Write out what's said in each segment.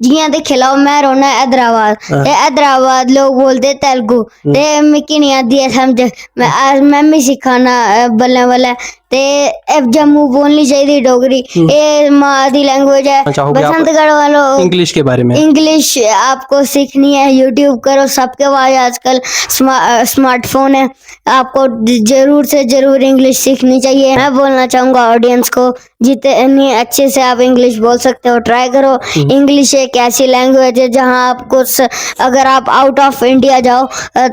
जियां ते खिलाओ मैं रौह्ना हैदराबाद ते हैदराबाद लोग बोलदे तेलुगु ते मिकी नहीं आंदी है समझ मैं भी सिखाना बल्लें बल्लें ते जम्मू बोलनी चाहिदी डोगरी एह् मां दी लैंग्वेज है चाहोगे आप बसंतगढ़ वालों इंग्लिश के बारे में? इंग्लिश आपको सीखनी है यूट्यूब करो सबके पास आजकल स्मार्टफोन है आपको जरूर से जरूर इंग्लिश सीखनी चाहिए मैं बोलना चाहूंगा ऑडियंस को जितनी अच्छे से आप इंग्लिश बोल सकते हो ट्राई करो इंग्लिश एक ऐसी लैंग्वेज है जहां आपको अगर आप आउट ऑफ इंडिया जाओ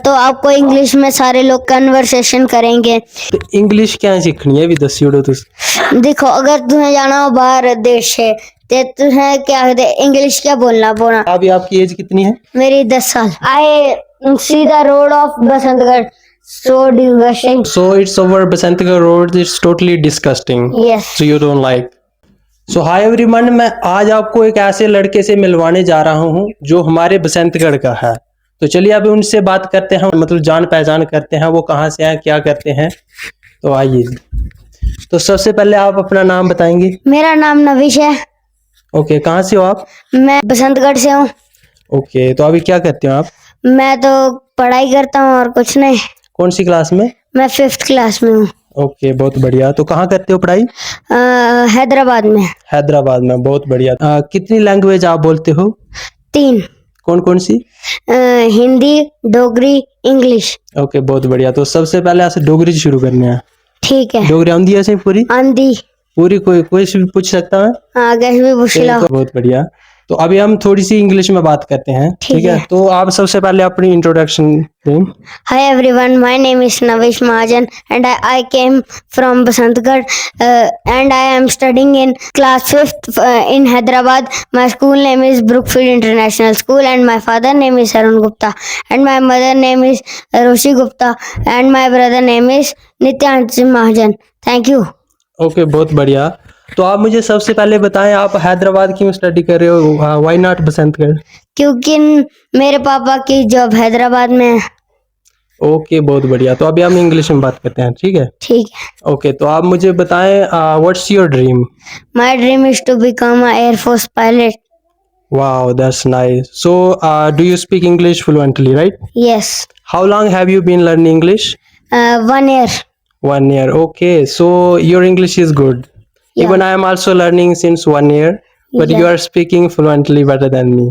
तो आपको इंग्लिश में सारे लोग कन्वर्सेशन करेंगे तो इंग्लिश क्या सीखनी है भी दसी ओड़ो तुस देखो अगर तुम्हें जाना हो बाहर देश है ते तुम्हें क्या कहते इंग्लिश क्या बोलना पड़ा अभी आपकी एज कितनी है? मेरी 10 साल I see the road of Basantgarh so disgusting So it's over Basantgarh road, it's totally disgusting. yes So you don't like. So hi everyone, मैं आज आपको एक ऐसे लड़के से मिलवाने जा रहा हूँ जो हमारे बसंतगढ़ का है। तो चलिए अभी उनसे बात करते हैं, मतलब जान पहचान करते हैं वो कहाँ से हैं, क्या करते हैं। तो आइए। तो सबसे पहले आप अपना नाम बताएंगे? मेरा नाम नविश है ओके, कहाँ से हो आप? मैं बसंतगढ़ से हूँ ओके, तो अभी क्या करते हो आप? मैं तो पढ़ाई करता हूँ और कुछ नहीं कौन सी क्लास में? मैं 5th क्लास में हूँ ओके, बहुत बढ़िया। तो कहाँ करते हो पढ़ाई? हैदराबाद में हैदराबाद में, बहुत बढ़िया। कितनी लैंग्वेज आप बोलते हो? 3 कौन कौन सी? हिंदी डोगरी इंग्लिश ओके, बहुत बढ़िया। तो सबसे पहले ऐसे डोगरी से शुरू करने हैं। ठीक है डोगरी आंदी है ऐसे पूरी? आंधी पूरी कोई से भी पूछ सकता है? आगे भी पूछ लो बहुत बढ़िया। तो अभी हम थोड़ी सी इंग्लिश में बात करते हैं, ठीक है? तो आप सबसे पहले अपनी इंट्रोडक्शन दें। Hi everyone, my name is Navish Mahajan and I came from Basantgarh and I am studying in class 5th in Hyderabad. My school name is Brookfield International School and my father name is Arun Gupta and my mother name is Roshi Gupta and my brother name is Nityansh Mahajan. Thank you. Okay, बहुत बढ़िया। तो आप मुझे सबसे पहले बताएं, आप हैदराबाद क्यों स्टडी कर रहे हो? Why not Basantgarh? क्योंकि मेरे पापा की जॉब हैदराबाद में है। ओके, बहुत बढ़िया। तो अभी हम इंग्लिश में बात करते हैं, ठीक है? ठीक है। ओके, तो आप मुझे बताएं, what's your dream? My dream is to become an Air Force pilot. Wow, that's nice. So, do you speak English fluently, right? Yes. How long have you been learning English? 1 year. 1 year. Okay, so your English is good. Yeah. Even I am also learning since 1 year, but you Yeah. are speaking fluently better than me.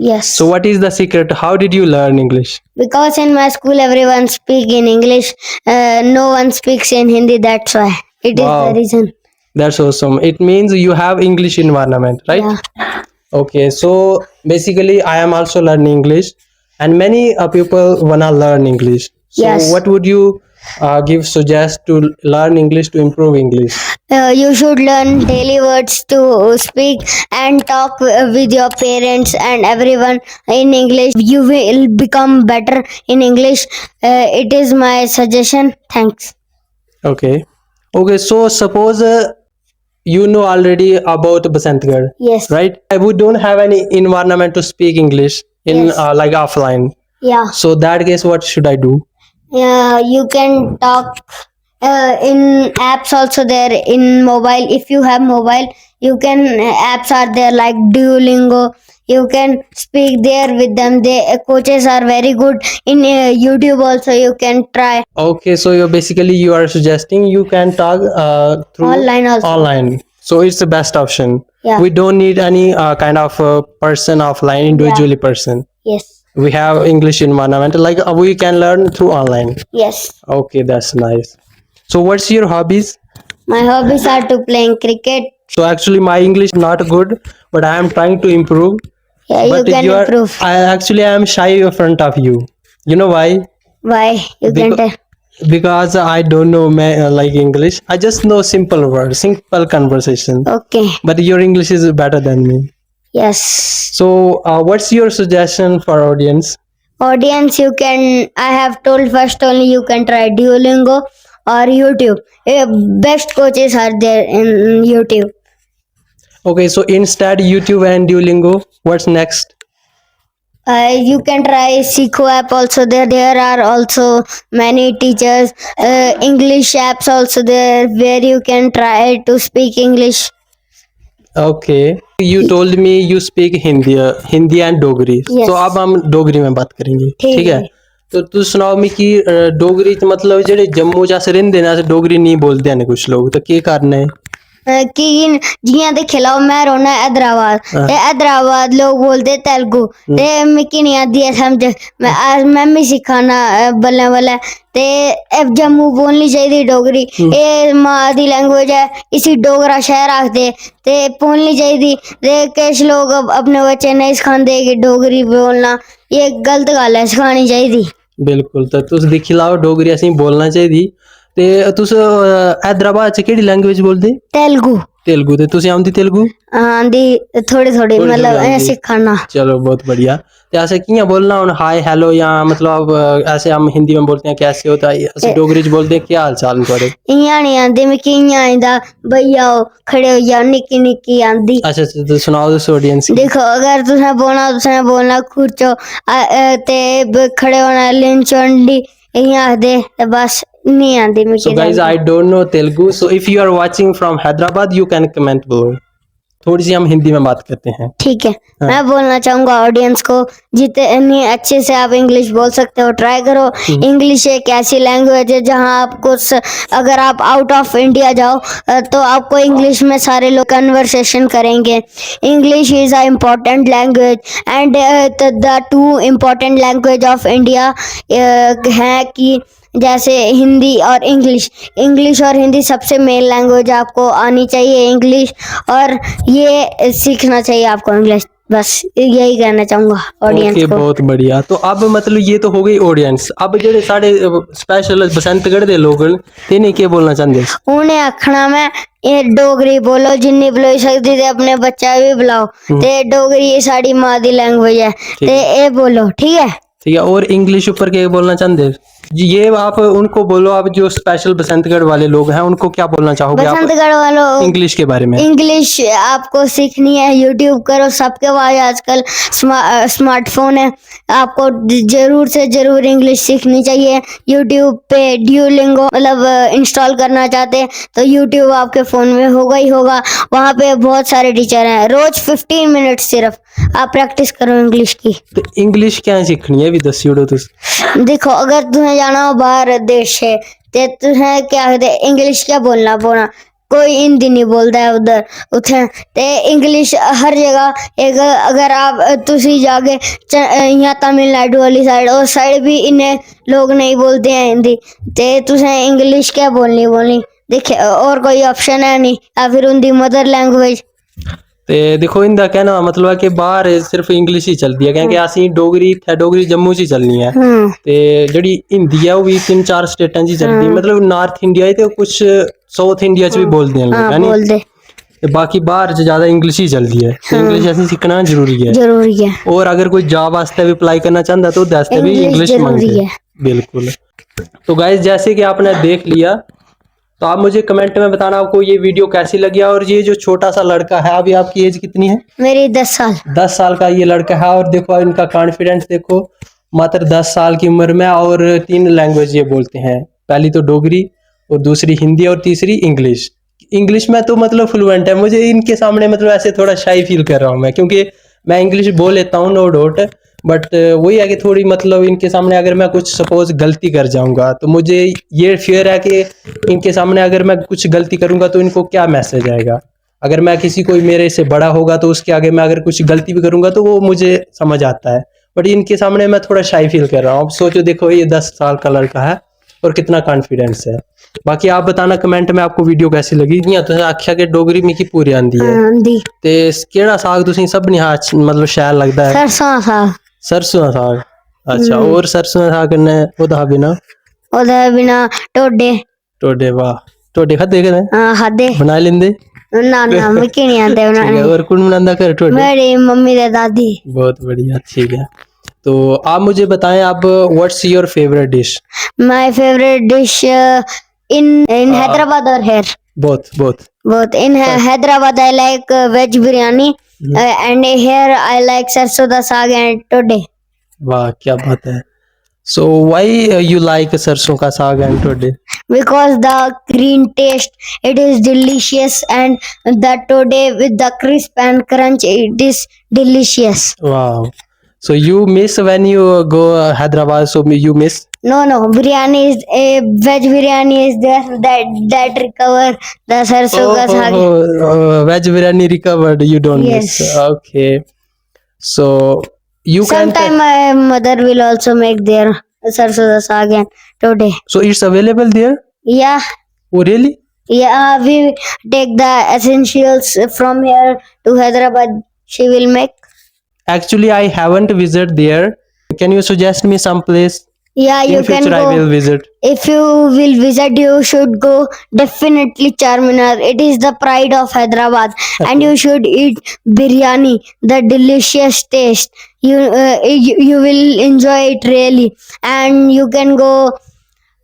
Yes. So, what is the secret? How did you learn English? Because in my school everyone speak in English, no one speaks in Hindi. That's why it is Wow. the reason. That's awesome. It means you have English environment, right? Yeah. Okay, so basically, I am also learning English, and many people wanna learn English. So, Yes. what would you suggest to learn English to improve English? You should learn daily words to speak and talk with your parents and everyone in English. You will become better in English. It is my suggestion. Thanks. Okay. Okay, so suppose you know already about Basantgarh, Yes. right? We don't have any environment to speak English in Yes. like offline. Yeah. So that case, what should I do? You can talk in apps also there in mobile. If you have mobile, you can apps are there like Duolingo. You can speak there with them. The coaches are very good in YouTube also. You can try Okay, so you are suggesting you can talk through online also. online. So it's the best option. Yeah. We don't need any kind of person offline, individually person. Yes. We have English environment, like we can learn through online. Yes. Okay, that's nice. So what's your hobbies? My hobbies are to playing cricket. So actually my English not good, but I am trying to improve. Yeah, you But can you are, improve. I am shy in front of you. You know why? Why? You can Beca- tell. Because I don't know like English. I just know simple words, simple conversation. Okay. But your English is better than me. Yes. So what's your suggestion for audience? Audience, you can, I have told first only you can try Duolingo or YouTube. Best coaches are there in YouTube. Okay, so instead YouTube and Duolingo, what's next? You can try Seiko app also there. There are also many teachers. English apps also there where you can try to speak English. Okay, you told me you speak Hindi and Dogri. Yes. So अब हम डोगरी में बात करेंगे. ठीक ठीक है. है. तो तू सुनाओ मी कि डोगरी च मतलब जेह्ड़े जम्मू च अस रैंह्दे न अस डोगरी नहीं बोलदे न कुछ लोग तो केह् कारण है? कि जियां दिक्खी लैओ मैं रौह्ना हैदराबाद हाँ। ते हैदराबाद लोग बोलदे तेलुगु ते मिकी नहीं आंदी ऐ समझ मैं बी सिक्खा ना बल्लें बल्लें ते जम्मू बोलनी चाहिदी डोगरी एह् मां दी लैंग्वेज है इसी डोगरा शहर आखदे ते बोलनी चाहिदी ते किश लोग अपने बच्चे नहीं सखांदे कि डोगरी बोलना ये गलत गल्ल है सखानी चाहिदी बिल्कुल तो तुस दिक्खी लैओ डोगरी असेंगी बोलना चाहिदी ते तुस हैदराबाद च केह्ड़ी लैंग्वेज बोलदे? तेलुगु ते तुसें आंदी तेलुगु? आंदी थोड़ी थोड़ी मतलब आंदी। सिक्खा ना चलो बहुत बढ़िया. ते असें कि'यां बोलना हून हाय हेलो या मतलब ऐसे हम हिंदी में बोलते हैं कैसे होता है अस डोगरी च बोलते हैं क्या हाल चाल न थुआढ़े? इ'यां नहीं आंदी मिकी इ'यां आंदा भैया खड़े होई जाओ निक्की निक्की आंदी अच्छा अच्छा तो सुनाओ तुस ऑडियंस गी. देखो अगर तुसें बोलना खुरचो ते खड़े होना लिंचोंडी इ'यां आखदे ते बस नहीं आंदी So Mickey guys, I don't know Telugu. So if you are watching from Hyderabad, you can comment below. थोड़ी सी हम हिंदी में बात करते हैं. ठीक है मैं बोलना चाहूंगा ऑडियंस को जितनी अच्छे से आप इंग्लिश बोल सकते हो ट्राई करो इंग्लिश एक ऐसी लैंग्वेज है जहां आपको अगर आप आउट ऑफ इंडिया जाओ तो आपको इंग्लिश में सारे लोग कन्वर्सेशन करेंगे English is a important language and the two important language of India है कि जैसे हिंदी और इंग्लिश और हिंदी सबसे मेन लैंग्वेज आपको आनी चाहिए इंग्लिश और ये सीखना चाहिए आपको इंग्लिश बस यही कहना चाहूंगा ऑडियंस ओके को बहुत बढ़िया. तो अब मतलब ये तो हो गई ऑडियंस. अब जेह्ड़े साढ़े स्पेशल बसंतगढ़ दे लोग न ते इ'नें केह् बोलना चांह्दे? उ'नें आखना मैं एह् डोगरी बोलो जिन्नी बलोई सकदी ते अपने बच्चा बी बुलाओ ते डोगरी साढ़ी मां दी लैंग्वेज है ते एह् बोलो ठीक है. ठीक है और इंग्लिश ऊपर क्या बोलना चाहते जी ये आप उनको बोलो आप जो स्पेशल बसंतगढ़ वाले लोग हैं उनको क्या बोलना चाहोगे आप बसंतगढ़ वालों इंग्लिश के बारे में? इंग्लिश आपको सीखनी है यूट्यूब करो सबके पास आजकल स्मार्टफोन है आपको जरूर से जरूर इंग्लिश सीखनी चाहिए यूट्यूब पे ड्यूलिंगो मतलब इंस्टॉल करना चाहते हैं तो यूट्यूब आपके फ़ोन में होगा ही होगा वहाँ पे बहुत सारे टीचर हैं रोज 15 मिनट सिर्फ आप प्रैक्टिस करो इंग्लिश की. तो इंग्लिश क्या सीखनी है भी दसी ओड़ो तुस. देखो अगर तुम्हें जाना हो बाहर देश है ते तुसें क्या आखदे इंग्लिश क्या बोलना पौना कोई हिंदी नहीं बोलता है उधर उत्थें ते इंग्लिश हर जगह एक अगर आप तुसी जागे यहाँ तमिलनाडु वाली साइड उस साइड भी इन्ने लोग नहीं बोलते हैं हिंदी ते तुसें इंग्लिश क्या बोलनी देखिए और कोई ऑप्शन है नहीं या फिर उनकी मदर लैंग्वेज. ते देखो इंदा कहना मतलब है कि बाहर सिर्फ इंग्लिश ही चलती है क्योंकि असी डोगरी जम्मू च ही चलनी है ते जेह्ड़ी हिंदी है वो भी 3-4 स्टेटां च ही चलदी है मतलब नॉर्थ इंडिया ते कुछ साउथ इंडिया च भी बोलदे हैं लोग है नी ते बाकी बाहर च ज्यादा इंग्लिश ही चलदी है तो इंग्लिश असें सीखना जरूरी है और अगर कोई जॉब वास्ते भी अप्लाई करना चाहता तो उसके भी इंग्लिश मांगते हैं. बिल्कुल. तो गाइस जैसे कि आपने देख लिया तो आप मुझे कमेंट में बताना आपको ये वीडियो कैसी लगी और ये जो छोटा सा लड़का है अभी आपकी एज कितनी है? मेरी 10 साल. 10 साल का ये लड़का है और देखो इनका कॉन्फिडेंस देखो मात्र 10 साल की उम्र में और 3 लैंग्वेज ये बोलते हैं पहली तो डोगरी और दूसरी हिंदी और तीसरी इंग्लिश में तो मतलब फ्लुएंट है. मुझे इनके सामने मतलब ऐसे थोड़ा शाई फील कर रहा हूँ मैं क्योंकि मैं इंग्लिश बोल लेता हूँ नो डाउट बट वही है कि थोड़ी मतलब इनके सामने अगर मैं कुछ सपोज गलती कर जाऊंगा तो मुझे ये फियर है कि इनके सामने अगर मैं कुछ गलती करूंगा तो इनको क्या मैसेज आएगा. अगर मैं किसी कोई मेरे से बड़ा होगा तो उसके आगे मैं अगर कुछ गलती भी करूंगा तो वो मुझे समझ आता है बट इनके सामने मैं थोड़ा शाई फील कर रहा हूँ. अब सोचो देखो ये 10 साल का लड़का है और कितना कॉन्फिडेंस है. बाकी आप बताना कमेंट में आपको वीडियो कैसी लगी. जियां तुसें आख्या कि डोगरी मिकी पूरी आंदी है ते केह्ड़ा साग तुसें सबने हा मतलब शैल लगदा है? सरसों दा साग. अच्छा और सरसों दा साग कन्नै ओह्दा बिना टोडे वाह टोडे खादे कदें? हां खादे. बनाई लैंदे? ना मिकी नहीं आंदे बनाने. और कौन बनांदा घर टोडे? मेरी मम्मी ते दादी. बहुत बढ़िया ठीक है. तो आप मुझे बताएं आप what's your favourite dish? My favourite dish in Hyderabad और hair both in Hyderabad I like veg biryani and here I like sarson da saag and tode. वाह क्या बात है. So why you like sarson ka saag and tode? because the green taste, it is delicious, and the today with the crisp and crunch, it is delicious. Wow. So you miss when you go Hyderabad, so you miss? No, biryani is a veg biryani is there that recover the sarson ka saag. Veg biryani recovered, you don't miss. Yes. Okay. So you can Sometime my mother will also make their sarson ka saag and today. so it's available there? Yeah. Oh really? Yeah, we take the essentials from here to Hyderabad. She will make. Actually, I haven't visited there. Can you suggest me some place? Yeah, you In can future, I will go. visit. If you will visit, you should go definitely Charminar. It is the pride of Hyderabad, and you should eat biryani. The delicious taste. You will enjoy it really, and you can go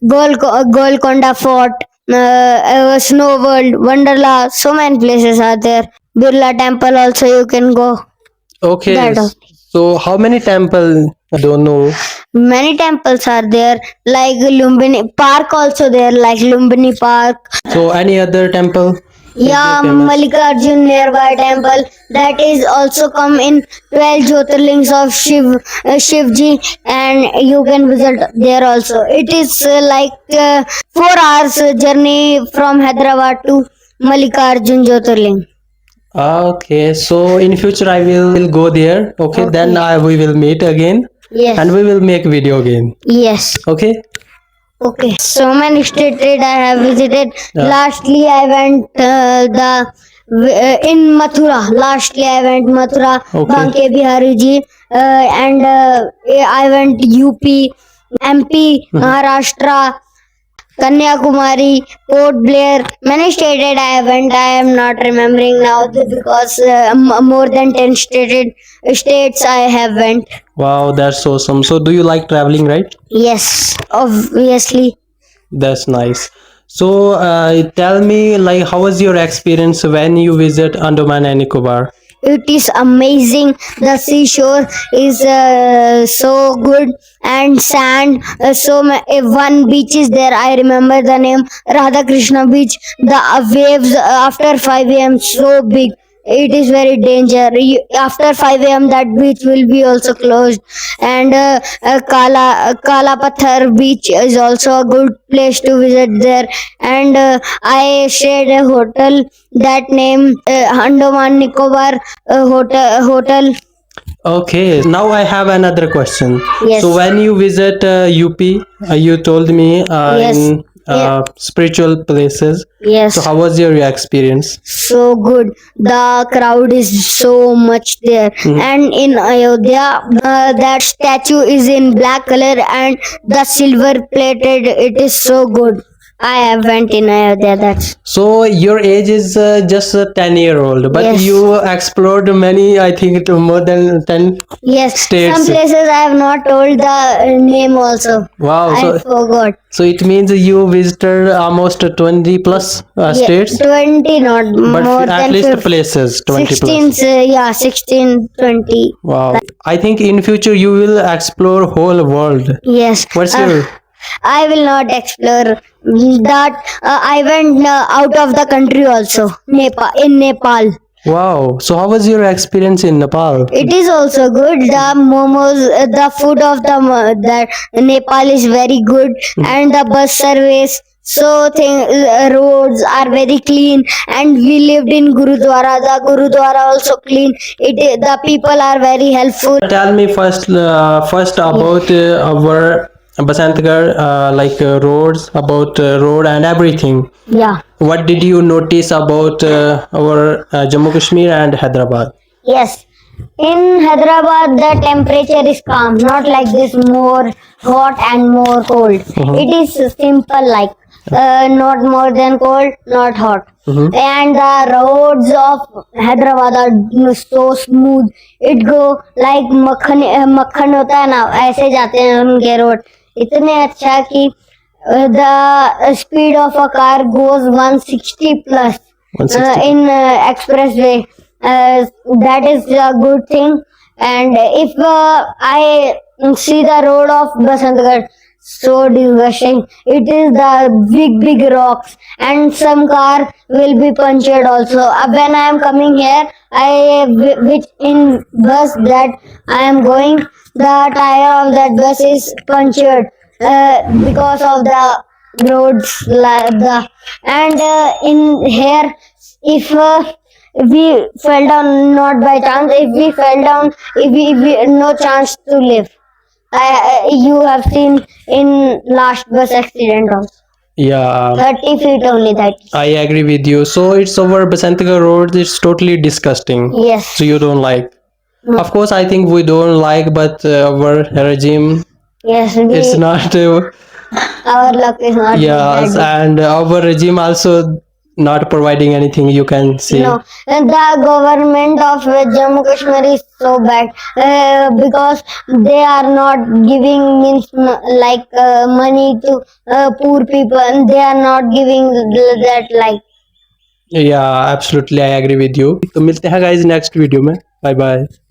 Golconda Fort, Snow World, Wonderla. So many places are there. Birla Temple also you can go. Okay. That all. So how many temple? I don't know. Many temples are there, like Lumbini Park also there, like Lumbini Park. So any other temple? Yeah, famous? Mallikarjun nearby temple, that is also come in 12 Jyotirlings of Shivji, and you can visit there also. It is like 4 hours journey from Hyderabad to Mallikarjun Jyotirling. Okay. So in future, I will go there. Okay. Then we will meet again, Yes. and we will make video again. Yes. Okay. Okay. So many states I have visited. Yeah. Lastly, I went in Mathura. Lastly, I went Mathura, Okay. Banke Bihari ji, and I went UP, MP, Maharashtra, Kanyakumari, Port Blair. Many states I went. I am not remembering now because more than 10 states I have went. Wow, that's awesome. So do you like traveling, right? Yes, obviously. That's nice. So tell me, like, how was your experience when you visit Andaman and Nicobar? It is amazing. The seashore is so good, and sand. One beach is there. I remember the name, Radha Krishna Beach. The waves after 5 a.m. so big. It is very danger. After 5 a.m. that beach will be also closed. And Kala Pathar beach is also a good place to visit there. And I stayed a hotel that name Andaman Nicobar hotel. Okay, now I have another question. Yes. So when you visit UP, you told me Yes. in Yeah. spiritual places. Yes. So how was your experience? So good. The crowd is so much there. And in Ayodhya, that statue is in black color and the silver plated. It is so good. I have went in Ayodhya. That's So your age is just a 10-year-old, but Yes. you explored many, I think, to more than 10. yes. States. Some places I have not told the name also. Wow. I So, forgot. so it means you visited almost 20 plus states, 20, not but more at than least 50. places 20 16, plus. yeah, 16, 20. Wow. I think in future you will explore whole world. Yes. What's your I will not explore that. I went out of the country also. Nepal. wow? So how was your experience in Nepal? It is also good. The momos, the food of the Nepal is very good, and the bus service. So roads are very clean, and we lived in Gurudwara. The Gurudwara also clean. The people are very helpful. Tell me first about our Basantgarh, like roads, about road and everything. Yeah. What did you notice about our Jammu Kashmir and Hyderabad? Yes. In Hyderabad, the temperature is calm, not like this more hot and more cold. It is simple, like not more than cold, not hot. And the roads of Hyderabad are so smooth. It go like मक्खन होता है ना, ऐसे जाते हैं उनके road. इतने अच्छा कि the speed of a car goes 160 plus 160. in expressway. That is a good thing. And if I see the road of Basantgarh, so disgusting. It is the big rocks, and some car will be punctured also. When I am coming here, which in bus that I am going, the tire of that bus is punctured because of the roads and in here if we fell down not by chance, if we fell down, if we no chance to live. You have seen in last bus accident also. Yeah, 30 feet only that. I agree with you. So it's over Basantgarh Road. It's totally disgusting. Yes. So you don't like? No. Of course, I think we don't like, but our regime, Yes, it's not. our luck is not Yes, that and our regime also not providing anything. You can see. no, and the government of Jammu Kashmir is so bad because they are not giving means like money to poor people, and they are not giving that like. Yeah, absolutely, I agree with you. तो मिलते हैं guys next video में. Bye bye.